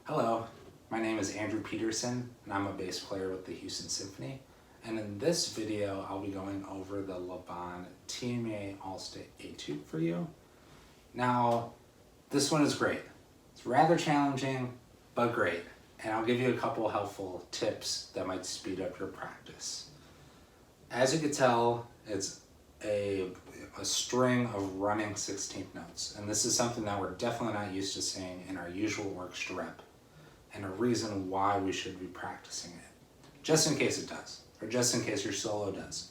Hello, my name is Andrew Pederson, and I'm a bass player with the Houston Symphony. And in this video, I'll be going over the Libon TMEA All-State Etude for you. Now, this one is great. It's rather challenging, but great. And I'll give you a couple helpful tips that might speed up your practice. As you can tell, it's a string of running 16th notes. And this is something that we're definitely not used to seeing in our usual orchestra rep, and a reason why we should be practicing it, just in case it does, or just in case your solo does.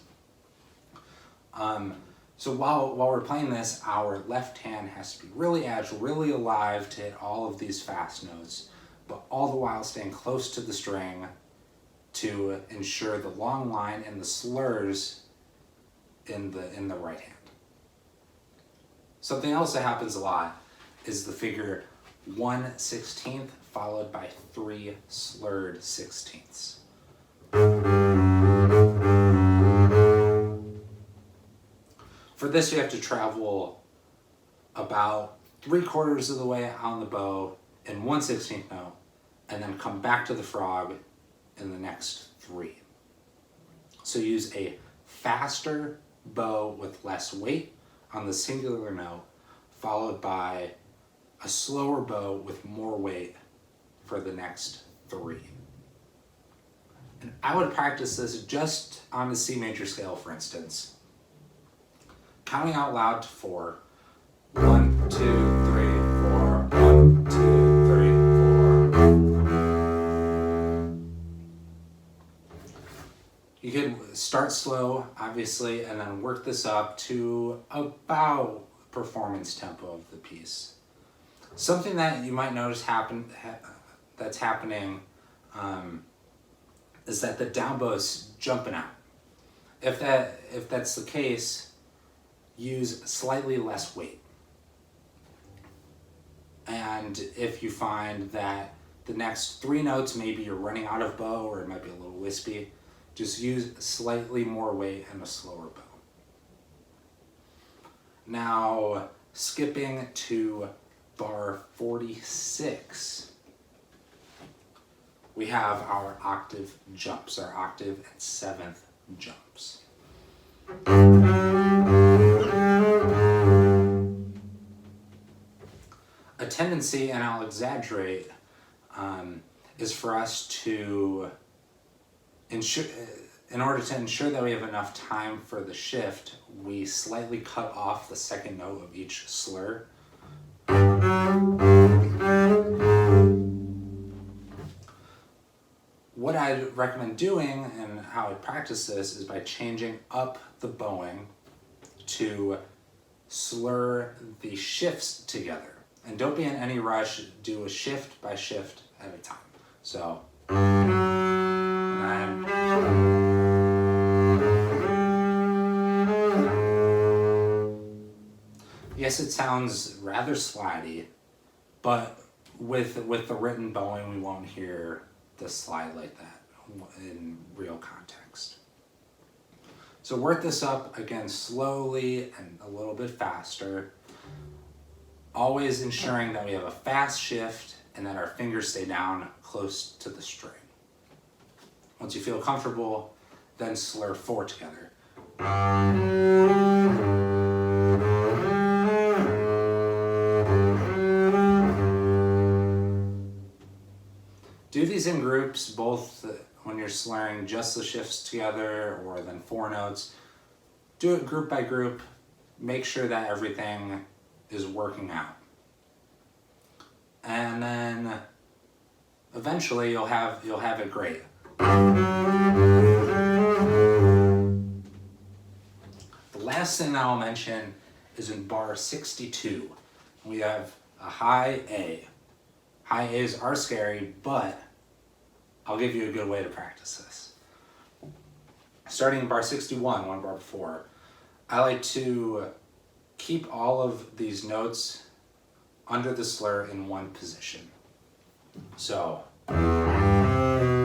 So while we're playing this, our left hand has to be really agile, really alive to hit all of these fast notes, but all the while staying close to the string to ensure the long line and the slurs in the right hand. Something else that happens a lot is the figure 1/16 followed by 3 slurred 16ths. For this, you have to travel about 3/4 of the way on the bow in 1/16 note, and then come back to the frog in the next 3. So use a faster bow with less weight on the singular note, followed by a slower bow with more weight for the next 3. And I would practice this just on the C major scale, for instance. Counting out loud to 4. 1, 2, 3, 4. 1, 2, 3, 4. You could start slow, obviously, and then work this up to about performance tempo of the piece. Something that you might notice that's happening is that the down bow is jumping out. If that's the case, use slightly less weight. And if you find that the next 3 notes, maybe you're running out of bow or it might be a little wispy, just use slightly more weight and a slower bow. Now, skipping to bar 46, we have our octave jumps, our octave and 7th jumps. A tendency, and I'll exaggerate, is for us to ensure, in order to ensure that we have enough time for the shift, we slightly cut off the second note of each slur. What I'd recommend doing and how I practice this is by changing up the bowing to slur the shifts together. And don't be in any rush, do a shift by shift at a time. So, and yes, it sounds rather slidey, but with the written bowing, we won't hear the slide like that in real context. So work this up again slowly and a little bit faster, always ensuring that we have a fast shift and that our fingers stay down close to the string. Once you feel comfortable, then slur 4 together. Do these in groups, both when you're slurring just the shifts together or then 4 notes. Do it group by group. Make sure that everything is working out. And then eventually you'll have it great. The last thing that I'll mention is in bar 62. We have a high A. High A's are scary, but I'll give you a good way to practice this. Starting in bar 61, 1 bar before, I like to keep all of these notes under the slur in one position. So, and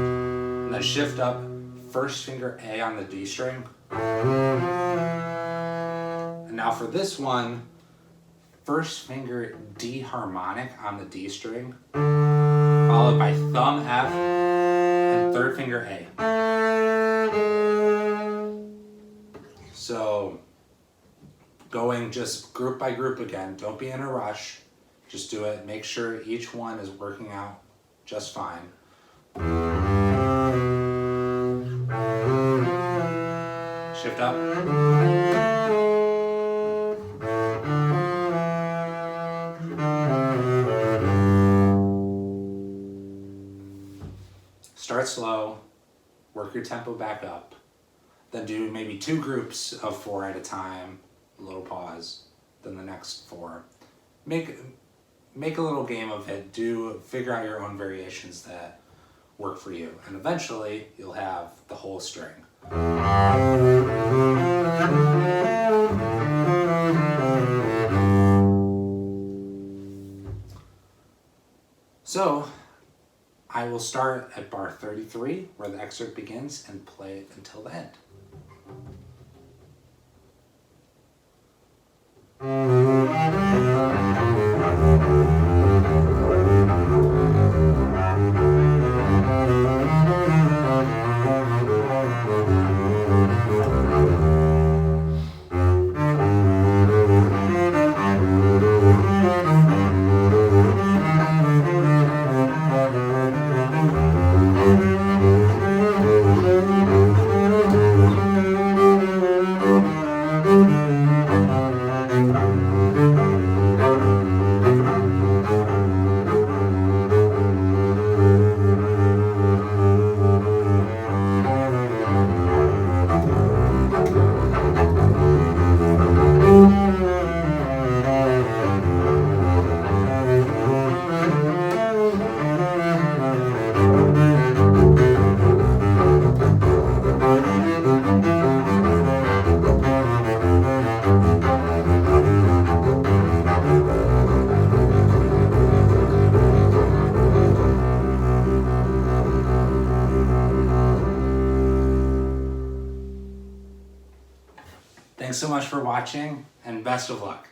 then shift up, first finger A on the D string. And now for this one, first finger D harmonic on the D string, followed by thumb F and third finger A. So going just group by group again, don't be in a rush, just do it, make sure each one is working out just fine. Shift up. Start slow, work your tempo back up, then do maybe 2 groups of 4 at a time, a little pause, then the next 4. Make a little game of it, figure out your own variations that work for you, and eventually you'll have the whole string. So, I will start at bar 33, where the excerpt begins, and play it until the end. Thanks so much for watching, and best of luck.